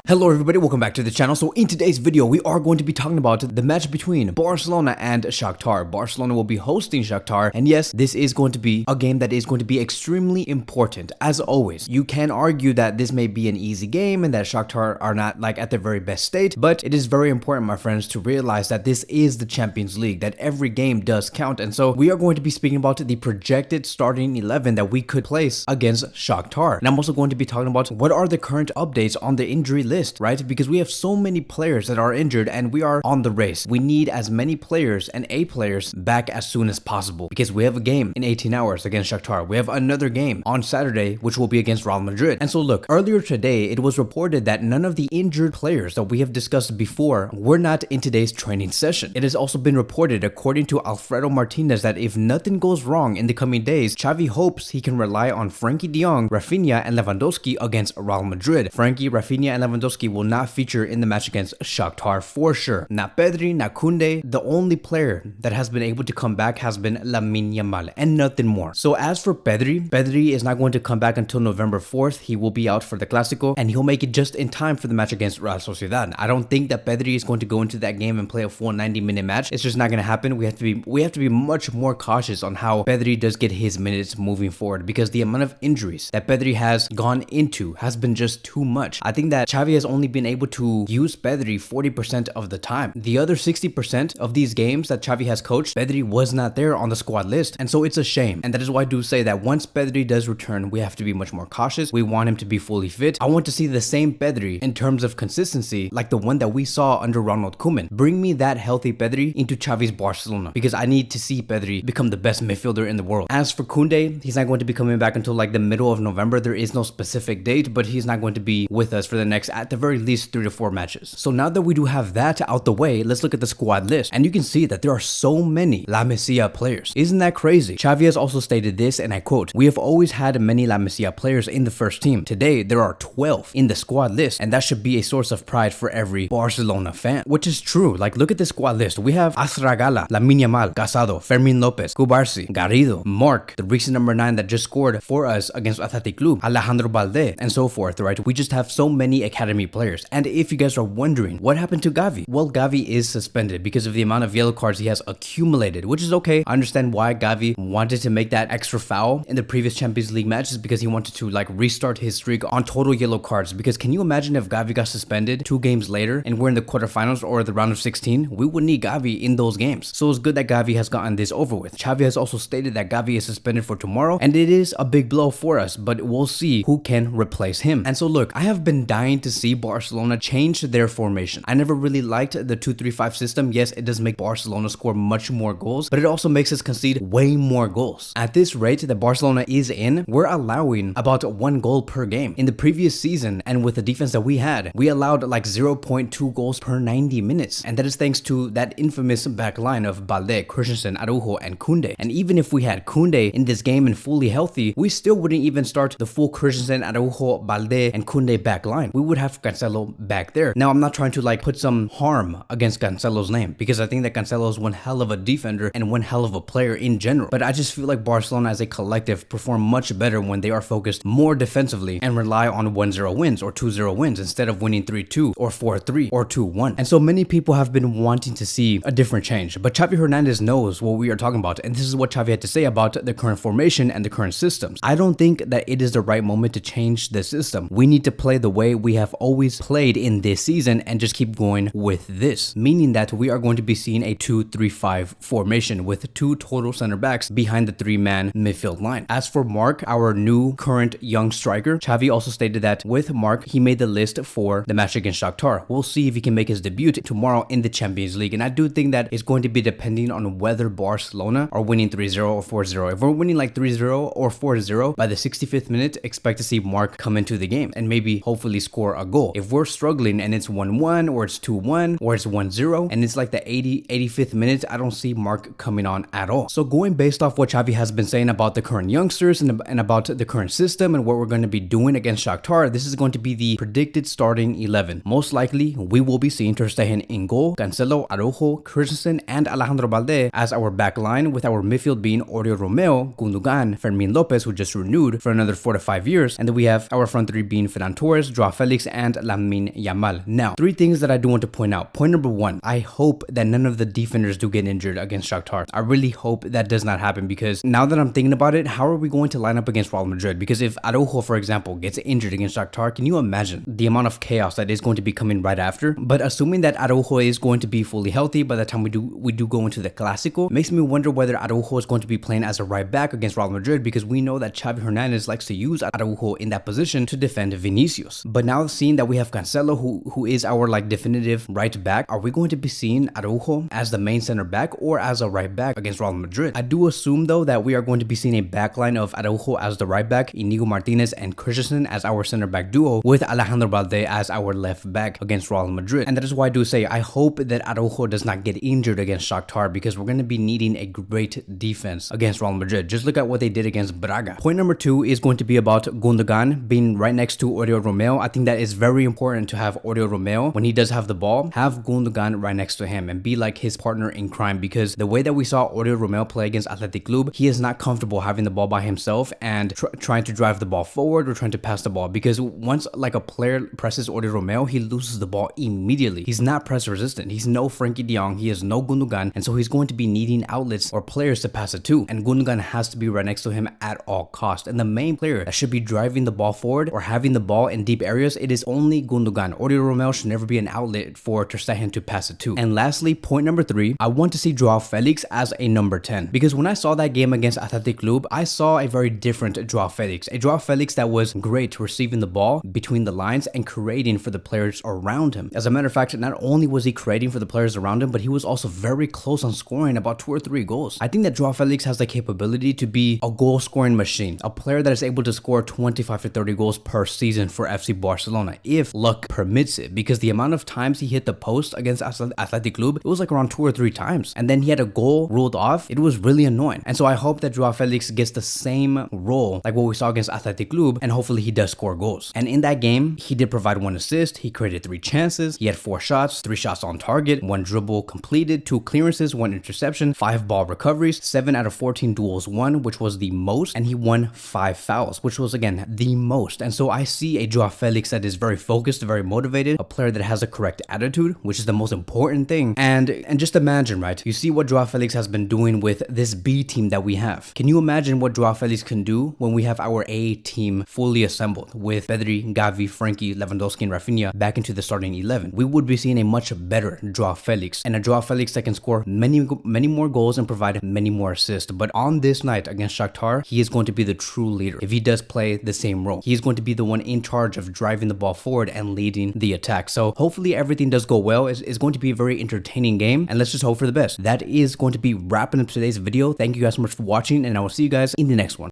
Hello everybody, welcome back to the channel. So in today's video, we are going to be talking about the match between Barcelona and Shakhtar. Barcelona will be hosting Shakhtar, and yes, this is going to be a game that is going to be extremely important. As always, you can argue that this may be an easy game and that Shakhtar are not like at their very best state, but it is very important, my friends, to realize that this is the Champions League, that every game does count. And so we are going to be speaking about the projected starting 11 that we could place against Shakhtar. And I'm also going to be talking about what are the current updates on the injury list, right? Because we have so many players that are injured and we are on the race. We need as many players and A players back as soon as possible because we have a game in 18 hours against Shakhtar. We have another game on Saturday, which will be against Real Madrid. And so look, earlier today, it was reported that none of the injured players that we have discussed before were not in today's training session. It has also been reported, according to Alfredo Martinez, that if nothing goes wrong in the coming days, Xavi hopes he can rely on Frenkie de Jong, Rafinha, and Lewandowski against Real Madrid. Frenkie, Rafinha, and Lewandowski will not feature in the match against Shakhtar for sure. Not Pedri, not Kounde. The only player that has been able to come back has been Lamine Yamal and nothing more. So as for Pedri is not going to come back until November 4th. He will be out for the Clásico and he'll make it just in time for the match against Real Sociedad. I don't think that Pedri is going to go into that game and play a full 90-minute match. It's just not going to happen. We have to be much more cautious on how Pedri does get his minutes moving forward because the amount of injuries that Pedri has gone into has been just too much. I think that Xavi has only been able to use Pedri 40% of the time. The other 60% of these games that Xavi has coached, Pedri was not there on the squad list. And so it's a shame. And that is why I do say that once Pedri does return, we have to be much more cautious. We want him to be fully fit. I want to see the same Pedri in terms of consistency like the one that we saw under Ronald Koeman. Bring me that healthy Pedri into Xavi's Barcelona because I need to see Pedri become the best midfielder in the world. As for Kounde, he's not going to be coming back until like the middle of November. There is no specific date, but he's not going to be with us for the next, at the very least, 3 to 4 matches. So now that we do have that out the way, let's look at the squad list. And you can see that there are so many La Masia players. Isn't that crazy? Xavi has also stated this, and I quote, "We have always had many La Masia players in the first team. Today, there are 12 in the squad list, and that should be a source of pride for every Barcelona fan." Which is true. Like, look at the squad list. We have Asragala, Lamine Yamal, Casado, Fermin Lopez, Cubarsi, Garrido, Marc, the recent number 9 that just scored for us against Athletic Club, Alejandro Balde, and so forth, right? We just have so many academy players. And if you guys are wondering what happened to Xavi, well, Xavi is suspended because of the amount of yellow cards he has accumulated, which is okay. I understand why Xavi wanted to make that extra foul in the previous Champions League matches because he wanted to like restart his streak on total yellow cards. Because can you imagine if Xavi got suspended 2 games later and we're in the quarterfinals or the round of 16? We would need Xavi in those games. So it's good that Xavi has gotten this over with. Xavi has also stated that Xavi is suspended for tomorrow, and it is a big blow for us, but we'll see who can replace him. And so look, I have been dying to see Barcelona change their formation. I never really liked the 2-3-5 system. Yes, it does make Barcelona score much more goals, but it also makes us concede way more goals. At this rate that Barcelona is in, we're allowing about 1 goal per game. In the previous season, and with the defense that we had, we allowed like 0.2 goals per 90 minutes. And that is thanks to that infamous back line of Balde, Christensen, Araujo, and Kounde. And even if we had Kounde in this game and fully healthy, we still wouldn't even start the full Christensen, Araujo, Balde, and Kounde back line. We would have Cancelo back there. Now, I'm not trying to like put some harm against Cancelo's name because I think that Cancelo is one hell of a defender and one hell of a player in general. But I just feel like Barcelona as a collective perform much better when they are focused more defensively and rely on 1-0 wins or 2-0 wins instead of winning 3-2 or 4-3 or 2-1. And so many people have been wanting to see a different change. But Xavi Hernandez knows what we are talking about. And this is what Xavi had to say about the current formation and the current systems. I don't think that it is the right moment to change the system. We need to play the way we have always played in this season and just keep going with this, meaning that we are going to be seeing a 2-3-5 formation with 2 total center backs behind the 3-man midfield line. As for Marc, our new current young striker, Xavi also stated that with Marc, he made the list for the match against Shakhtar. We'll see if he can make his debut tomorrow in the Champions League, and I do think that it's going to be depending on whether Barcelona are winning 3-0 or 4-0. If we're winning like 3-0 or 4-0 by the 65th minute, expect to see Marc come into the game and maybe hopefully score a goal. If we're struggling and it's 1-1 or it's 2-1 or it's 1-0 and it's like the 85th minute, I don't see Marc coming on at all. So going based off what Xavi has been saying about the current youngsters and about the current system and what we're going to be doing against Shakhtar, this is going to be the predicted starting 11. Most likely, we will be seeing Ter Stegen in goal, Cancelo, Araujo, Christensen, and Alejandro Balde as our back line, with our midfield being Oriol Romeu, Gundogan, Fermin Lopez, who just renewed for another 4 to 5 years, and then we have our front 3 being Ferran Torres, Joao Felix, and Lamine Yamal. Now, three things that I do want to point out. Point number one, I hope that none of the defenders do get injured against Shakhtar. I really hope that does not happen, because now that I'm thinking about it, how are we going to line up against Real Madrid? Because if Araujo, for example, gets injured against Shakhtar, can you imagine the amount of chaos that is going to be coming right after? But assuming that Araujo is going to be fully healthy by the time we do go into the Clásico, makes me wonder whether Araujo is going to be playing as a right back against Real Madrid, because we know that Xavi Hernandez likes to use Araujo in that position to defend Vinicius. But now seeing that we have Cancelo, who is our like definitive right back, are we going to be seeing Araujo as the main center back or as a right back against Real Madrid? I do assume though that we are going to be seeing a backline of Araujo as the right back, Inigo Martinez and Christensen as our center back duo, with Alejandro Balde as our left back against Real Madrid. And that is why I do say I hope that Araujo does not get injured against Shakhtar, because we're going to be needing a great defense against Real Madrid. Just look at what they did against Braga. Point number two is going to be about Gundogan being right next to Oriol Romeu. I think that is very important to have Oriol Romeu, when he does have the ball, have Gundogan right next to him and be like his partner in crime, because the way that we saw Oriol Romeu play against Athletic Club, he is not comfortable having the ball by himself and trying to drive the ball forward or trying to pass the ball, because once like a player presses Oriol Romeu, he loses the ball immediately. He's not press resistant. He's no Frenkie de Jong. He is no Gundogan, and so he's going to be needing outlets or players to pass it to, and Gundogan has to be right next to him at all costs. And the main player that should be driving the ball forward or having the ball in deep areas, it is only Gundogan. Oriol Romeu should never be an outlet for Ter Stegen to pass it to. And lastly, point number three, I want to see Joao Felix as a number 10, because when I saw that game against Athletic Club, I saw a very different Joao Felix, a Joao Felix that was great receiving the ball between the lines and creating for the players around him. As a matter of fact, not only was he creating for the players around him, but he was also very close on scoring about 2 or 3 goals. I think that Joao Felix has the capability to be a goal scoring machine, a player that is able to score 25 to 30 goals per season for FC Barcelona, if luck permits it, because the amount of times he hit the post against Athletic Club, it was like around 2 or 3 times, and then he had a goal ruled off. It was really annoying. And so I hope that Joao Felix gets the same role like what we saw against Athletic Club, and hopefully he does score goals. And in that game, he did provide 1 assist, he created 3 chances, he had 4 shots, 3 shots on target, 1 dribble completed, 2 clearances, 1 interception, 5 ball recoveries, 7 out of 14 duels won, which was the most, and he won 5 fouls, which was again the most. And so I see a Joao Felix that is very focused, very motivated, a player that has a correct attitude, which is the most important thing. And just imagine, right? You see what Joao Felix has been doing with this B team that we have. Can you imagine what Joao Felix can do when we have our A team fully assembled with Pedri, Xavi, Frenkie, Lewandowski, and Rafinha back into the starting 11? We would be seeing a much better Joao Felix, and a Joao Felix that can score many more goals and provide many more assists. But on this night against Shakhtar, he is going to be the true leader if he does play the same role. He is going to be the one in charge of driving the ball forward and leading the attack. So hopefully everything does go well. It's going to be a very entertaining game, and let's just hope for the best. That is going to be wrapping up today's video. Thank you guys so much for watching, and I will see you guys in the next one.